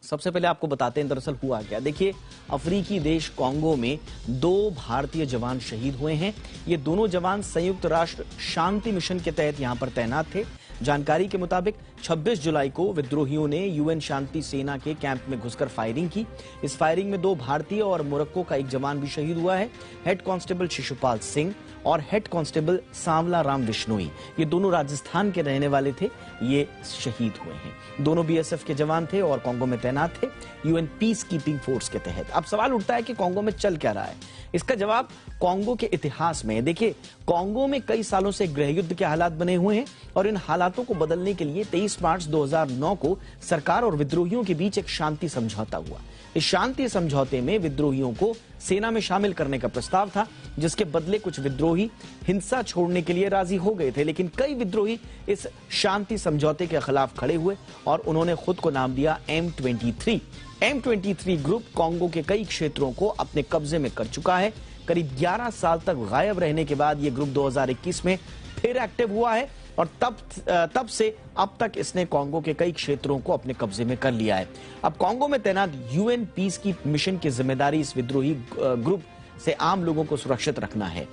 सबसे पहले आपको बताते हैं दरअसल हुआ क्या। देखिए, अफ्रीकी देश कांगो में 2 भारतीय जवान शहीद हुए हैं। ये दोनों जवान संयुक्त राष्ट्र शांति मिशन के तहत यहां पर तैनात थे। जानकारी के मुताबिक 26 जुलाई को विद्रोहियों ने यूएन शांति सेना के कैंप में घुसकर फायरिंग की। इस फायरिंग में 2 भारतीय और मोरक्को का एक जवान भी शहीद हुआ है। हेड कांस्टेबल शिशुपाल सिंह और हेड कांस्टेबल सांवला राम विश्नोई, ये दोनों राजस्थान के रहने वाले थे, ये शहीद हुए हैं। दोनों बीएसएफ के जवान थे और कांगो में तैनात थे यूएन पीस कीपिंग फोर्स के तहत। अब सवाल उठता है कि कांगो में चल क्या रहा है। इसका जवाब कांगो के इतिहास में है। देखिए, कांगो में कई सालों से गृहयुद्ध के हालात बने हुए हैं और इन हालातों को बदलने के लिए 23 मार्च 2009 को सरकार और विद्रोहियों के बीच एक शांति समझौता हुआ। इस शांति समझौते में विद्रोहियों को सेना में शामिल करने का प्रस्ताव था, जिसके बदले कुछ विद्रोही हिंसा छोड़ने के लिए राजी हो गए थे। लेकिन कई विद्रोही इस शांति समझौते के खिलाफ खड़े हुए और उन्होंने खुद को नाम दिया M23। M23 ग्रुप कांगो के कई क्षेत्रों को अपने कब्जे में कर चुका है। करीब 11 साल तक गायब रहने के बाद यह ग्रुप 2021 में फिर एक्टिव हुआ है और तब से अब तक इसने कांगो के कई क्षेत्रों को अपने कब्जे में कर लिया है। अब कांगो में तैनात यूएन पीस की मिशन की जिम्मेदारी इस विद्रोही ग्रुप से आम लोगों को सुरक्षित रखना है।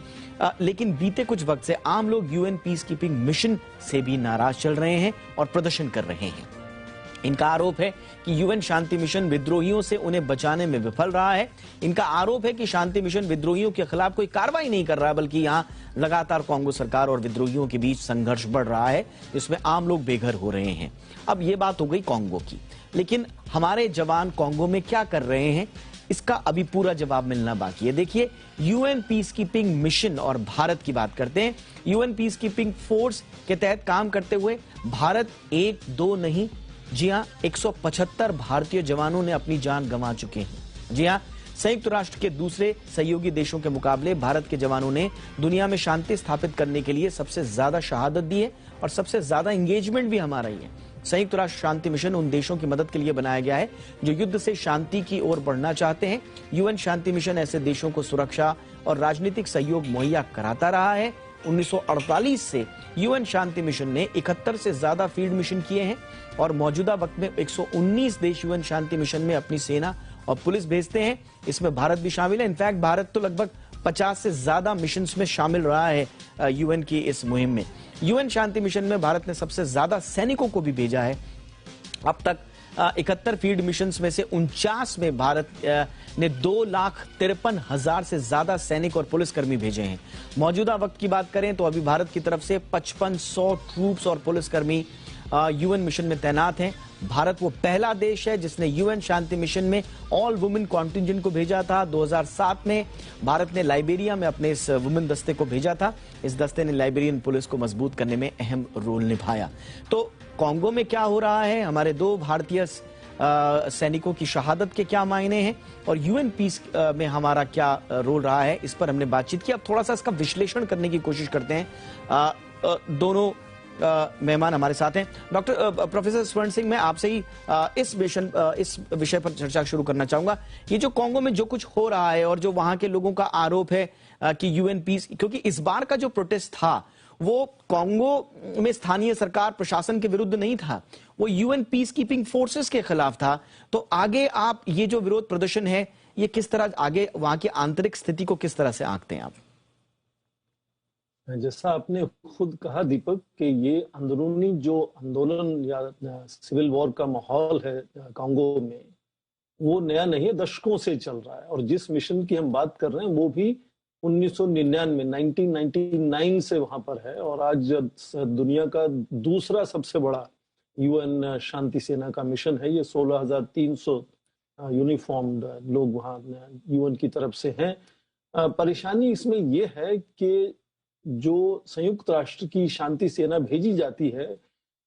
लेकिन बीते कुछ वक्त से आम लोग यूएन पीस कीपिंग मिशन से भी नाराज चल रहे हैं और प्रदर्शन कर रहे हैं। इनका आरोप है कि यूएन शांति मिशन विद्रोहियों से उन्हें बचाने में विफल रहा है। इनका आरोप है कि शांति मिशन विद्रोहियों के खिलाफ कोई कार्रवाई नहीं कर रहा, बल्कि यहां लगातार कांगो सरकार और विद्रोहियों के बीच संघर्ष बढ़ रहा है, जिसमें आम लोग बेघर हो रहे हैं। अब यह बात हो गई कांगो की, लेकिन हमारे जवान कांगो में क्या कर रहे हैं, इसका अभी पूरा जवाब मिलना बाकी है। देखिए, यूएन पीस कीपिंग मिशन और भारत की बात करते हैं। यूएन पीस कीपिंग फोर्स के तहत काम करते हुए भारत 1-2 नहीं, जी हां, 175 भारतीय जवानों ने अपनी जान गंवा चुके हैं। जी हां, संयुक्त राष्ट्र के दूसरे सहयोगी देशों के मुकाबले भारत के जवानों ने दुनिया में शांति स्थापित करने के लिए सबसे ज्यादा शहादत दी है और सबसे ज्यादा एंगेजमेंट भी हमारा ही है। संयुक्त राष्ट्र शांति मिशन उन देशों की मदद के लिए बनाया गया है जो युद्ध से शांति की ओर बढ़ना चाहते हैं। यूएन शांति मिशन ऐसे देशों को सुरक्षा और राजनीतिक सहयोग मुहैया कराता रहा है। 1948 से यूएन शांति मिशन ने 71 से ज्यादा फील्ड मिशन किए हैं और मौजूदा वक्त में 119 देश यूएन शांति मिशन में अपनी सेना और पुलिस भेजते हैं। इसमें भारत भी शामिल है। इनफैक्ट भारत तो लगभग 50 से ज्यादा मिशंस में शामिल रहा है यूएन की इस मुहिम में। यूएन शांति मिशन में भारत ने सबसे ज्यादा सैनिकों को भी भेजा है। अब तक 71 फील्ड मिशंस में से 49 में भारत ने 2,53,000 से ज्यादा सैनिक और पुलिसकर्मी भेजे हैं। मौजूदा वक्त की बात करें तो अभी भारत की तरफ से 5500 ट्रूप्स और पुलिसकर्मी यूएन मिशन में तैनात हैं। भारत वो पहला देश है जिसने यूएन शांति मिशन में ऑल वुमेन कॉन्टिंजेंट को भेजा था। 2007 में भारत ने लाइबेरिया में अपने इस वुमेन दस्ते को भेजा था। इस दस्ते ने लाइबेरियन पुलिस को मजबूत करने में अहम रोल निभाया। तो कांगो में क्या हो रहा है, हमारे 2 भारतीय सैनिकों की शहादत के क्या मायने हैं और यूएन पीस में हमारा क्या रोल रहा है, इस पर हमने बातचीत की। अब थोड़ा सा इसका विश्लेषण करने की कोशिश करते हैं। दोनों मेहमान हमारे साथ हैं। डॉक्टर प्रोफेसर स्वर्ण सिंह, मैं आपसे ही इस विषय पर चर्चा शुरू करना चाहूंगा। ये जो कांगो में जो कुछ हो रहा है और जो वहां के लोगों का आरोप है कि यूएन पीस, क्योंकि इस बार का जो प्रोटेस्ट था वो कांगो में स्थानीय सरकार प्रशासन के विरुद्ध नहीं था, वो यूएन पीस कीपिंग फोर्सेस के खिलाफ था। तो आगे आप ये जो विरोध प्रदर्शन है, ये किस तरह आगे वहां की आंतरिक स्थिति को किस तरह से आंकते हैं आप? जैसा आपने खुद कहा दीपक कि ये अंदरूनी जो आंदोलन या सिविल वॉर का माहौल है कांगो में, वो नया नहीं है, दशकों से चल रहा है। और जिस मिशन की हम बात कर रहे हैं वो भी 1999 से वहां पर है और आज दुनिया का दूसरा सबसे बड़ा यूएन शांति सेना का मिशन है। ये 16,300 यूनिफॉर्म्ड लोग वहां यूएन की तरफ से हैं। परेशानी इसमें यह है कि जो संयुक्त राष्ट्र की शांति सेना भेजी जाती है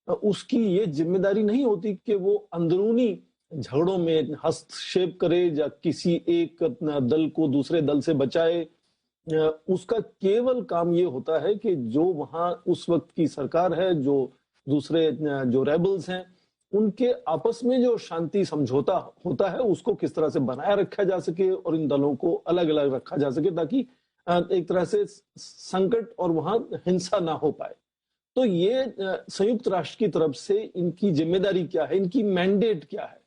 उसकी ये जिम्मेदारी नहीं होती कि वो अंदरूनी झगड़ों में हस्तक्षेप करे या किसी एक दल को दूसरे दल से बचाए। उसका केवल काम ये होता है कि जो वहां उस वक्त की सरकार है, जो दूसरे जो रेबल्स हैं, उनके आपस में जो शांति समझौता होता है उसको किस तरह से बनाए रखा जा सके और इन दलों को अलग अलग रखा जा सके ताकि एक तरह से संकट और वहां हिंसा ना हो पाए। तो ये संयुक्त राष्ट्र की तरफ से इनकी जिम्मेदारी क्या है, इनकी मैंडेट क्या है,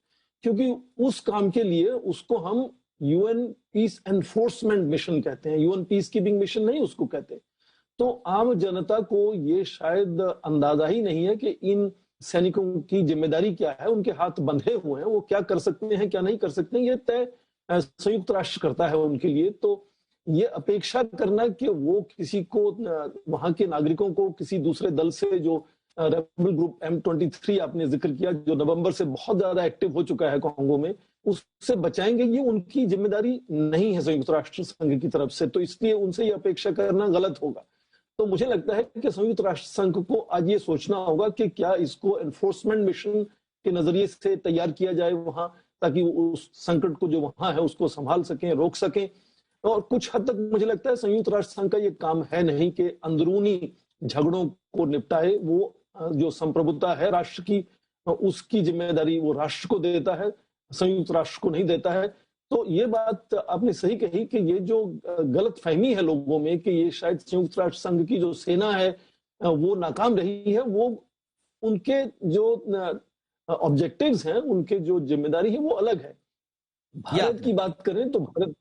क्योंकि उस काम के लिए उसको हम यूएन पीस एनफोर्समेंट मिशन कहते हैं, यूएन पीस कीपिंग मिशन नहीं उसको कहते। तो आम जनता को ये शायद अंदाजा ही नहीं है कि इन सैनिकों की जिम्मेदारी क्या है, उनके हाथ बंधे हुए हैं, वो क्या कर सकते हैं क्या नहीं कर सकते, ये तय संयुक्त राष्ट्र करता है उनके लिए। तो ये अपेक्षा करना कि वो किसी को, वहां के नागरिकों को किसी दूसरे दल से, जो रेबल ग्रुप M23 आपने जिक्र किया, जो नवंबर से बहुत ज्यादा एक्टिव हो चुका है कांगो में, उससे बचाएंगे, ये उनकी जिम्मेदारी नहीं है संयुक्त राष्ट्र संघ की तरफ से। तो इसलिए उनसे ये अपेक्षा करना गलत होगा। तो मुझे लगता है कि संयुक्त राष्ट्र संघ को आज ये सोचना होगा कि क्या इसको एनफोर्समेंट मिशन के नजरिए से तैयार किया जाए वहां, ताकि उस संकट को जो वहां है उसको संभाल सकें, रोक सकें। और कुछ हद तक मुझे लगता है संयुक्त राष्ट्र संघ का ये काम है नहीं कि अंदरूनी झगड़ों को निपटाए। वो जो संप्रभुता है राष्ट्र की, उसकी जिम्मेदारी वो राष्ट्र को देता है, संयुक्त राष्ट्र को नहीं देता है। तो ये बात आपने सही कही कि ये जो गलत फहमी है लोगों में कि ये शायद संयुक्त राष्ट्र संघ की जो सेना है वो नाकाम रही है, वो उनके जो ऑब्जेक्टिव्स हैं, उनके जो जिम्मेदारी है वो अलग है। भारत की बात करें तो भारत,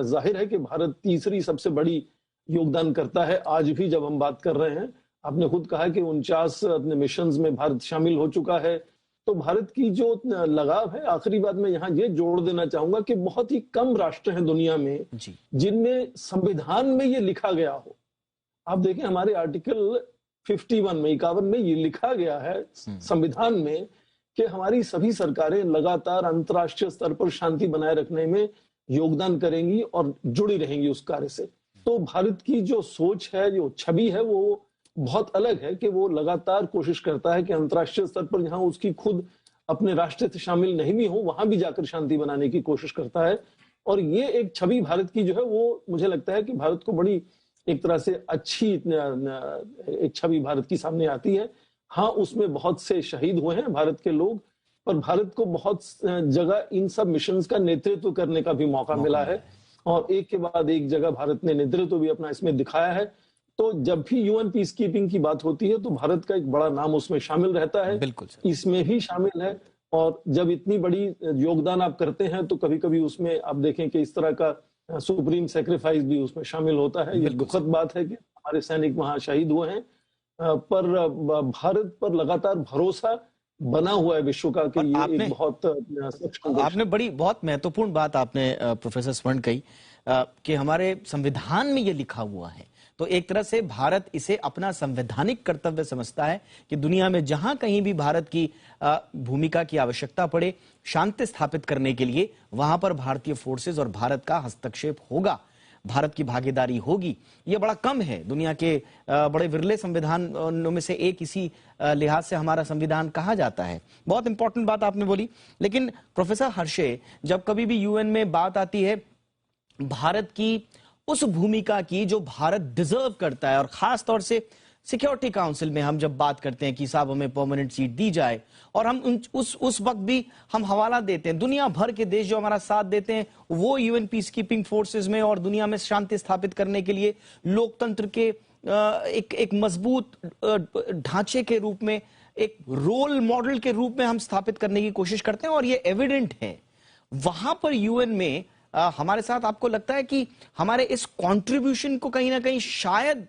जाहिर है कि भारत तीसरी सबसे बड़ी योगदान करता है आज भी जब हम बात कर रहे हैं। आपने खुद कहा कि 49 अपने मिशंस में भारत शामिल हो चुका है। तो भारत की जो लगाव है, आखिरी बात मैं यहाँ ये जोड़ देना चाहूंगा कि बहुत ही कम राष्ट्र हैं दुनिया में जिनमें संविधान में ये लिखा गया हो। आप देखें हमारे आर्टिकल 51 में, 51 में ये लिखा गया है संविधान में कि हमारी सभी सरकारें लगातार अंतर्राष्ट्रीय स्तर पर शांति बनाए रखने में योगदान करेंगी और जुड़ी रहेंगी उस कार्य से। तो भारत की जो सोच है, जो छवि है, वो बहुत अलग है कि वो लगातार कोशिश करता है कि अंतर्राष्ट्रीय स्तर पर जहां उसकी खुद अपने राष्ट्र से शामिल नहीं भी हो, वहां भी जाकर शांति बनाने की कोशिश करता है। और ये एक छवि भारत की जो है वो मुझे लगता है कि भारत को बड़ी एक तरह से अच्छी एक छवि भारत की सामने आती है। हाँ, उसमें बहुत से शहीद हुए हैं भारत के लोग, पर भारत को बहुत जगह इन सब मिशंस का नेतृत्व करने का भी मौका मिला है और एक के बाद एक जगह भारत ने नेतृत्व भी अपना इसमें दिखाया है। तो जब भी यूएन पीस कीपिंग की बात होती है तो भारत का एक बड़ा नाम उसमें शामिल रहता है, बिल्कुल इसमें भी शामिल है। और जब इतनी बड़ी योगदान आप करते हैं तो कभी कभी उसमें आप देखें कि इस तरह का सुप्रीम सेक्रीफाइस भी उसमें शामिल होता है। ये दुखद बात है कि हमारे सैनिक वहां शहीद हुए हैं, पर भारत पर लगातार भरोसा बना हुआ है विश्व का कि ये एक बहुत आपने बड़ी बहुत महत्वपूर्ण बात आपने प्रोफेसर स्वर्ण कही कि हमारे संविधान में ये लिखा हुआ है। तो एक तरह से भारत इसे अपना संवैधानिक कर्तव्य समझता है कि दुनिया में जहां कहीं भी भारत की भूमिका की आवश्यकता पड़े शांति स्थापित करने के लिए, वहां पर भारतीय फोर्सेस और भारत का हस्तक्षेप होगा, भारत की भागीदारी होगी। ये बड़ा कम है, दुनिया के बड़े विरले संविधानों में से एक इसी लिहाज से हमारा संविधान कहा जाता है। बहुत इंपॉर्टेंट बात आपने बोली। लेकिन प्रोफेसर हर्षे, जब कभी भी यूएन में बात आती है भारत की उस भूमिका की जो भारत डिजर्व करता है, और खास तौर से सिक्योरिटी काउंसिल में हम जब बात करते हैं कि साहब हमें परमानेंट सीट दी जाए, और हम उस वक्त भी हम हवाला देते हैं, दुनिया भर के देश जो हमारा साथ देते हैं वो यूएन पीस कीपिंग फोर्सेस में और दुनिया में शांति स्थापित करने के लिए लोकतंत्र के एक मजबूत ढांचे के रूप में, एक रोल मॉडल के रूप में हम स्थापित करने की कोशिश करते हैं। और ये एविडेंट है वहां पर यूएन में हमारे साथ। आपको लगता है कि हमारे इस कंट्रीब्यूशन को कहीं ना कहीं शायद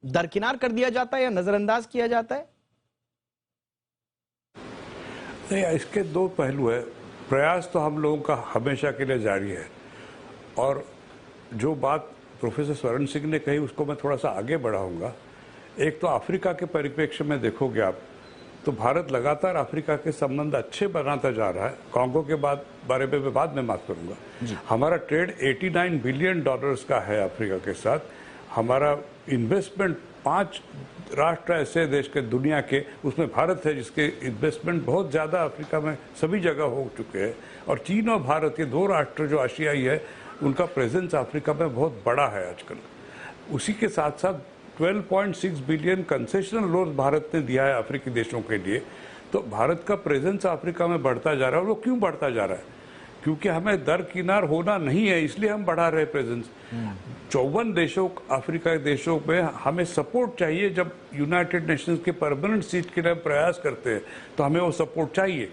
दरकिनार कर दिया जाता है या नजरअंदाज किया जाता है? नहीं, इसके दो पहलू है। प्रयास तो हम लोगों का हमेशा के लिए जारी है, और जो बात प्रोफेसर स्वर्ण सिंह ने कही उसको मैं थोड़ा सा आगे बढ़ाऊंगा। एक तो अफ्रीका के परिप्रेक्ष्य में देखोगे आप तो भारत लगातार अफ्रीका के संबंध अच्छे बनाता जा रहा है। कांगो के बारे में मैं बाद में बात करूंगा। हमारा ट्रेड 89 बिलियन डॉलर्स का है अफ्रीका के साथ। हमारा इन्वेस्टमेंट 5 राष्ट्र ऐसे देश के दुनिया के, उसमें भारत है जिसके इन्वेस्टमेंट बहुत ज़्यादा अफ्रीका में सभी जगह हो चुके हैं। और चीन और भारत, ये 2 राष्ट्र जो एशियाई है, उनका प्रेजेंस अफ्रीका में बहुत बड़ा है आजकल। उसी के साथ साथ 12.6 बिलियन कंसेशनल लोन भारत ने दिया है अफ्रीकी देशों के लिए। तो भारत का प्रेजेंस अफ्रीका में बढ़ता जा रहा है। और वो क्यों बढ़ता जा रहा है? क्योंकि हमें दरकिनार होना नहीं है, इसलिए हम बढ़ा रहे प्रेजेंस। 54 देशों, अफ्रीका के देशों में हमें सपोर्ट चाहिए। जब यूनाइटेड नेशंस के परमानेंट सीट के लिए प्रयास करते हैं तो हमें वो सपोर्ट चाहिए।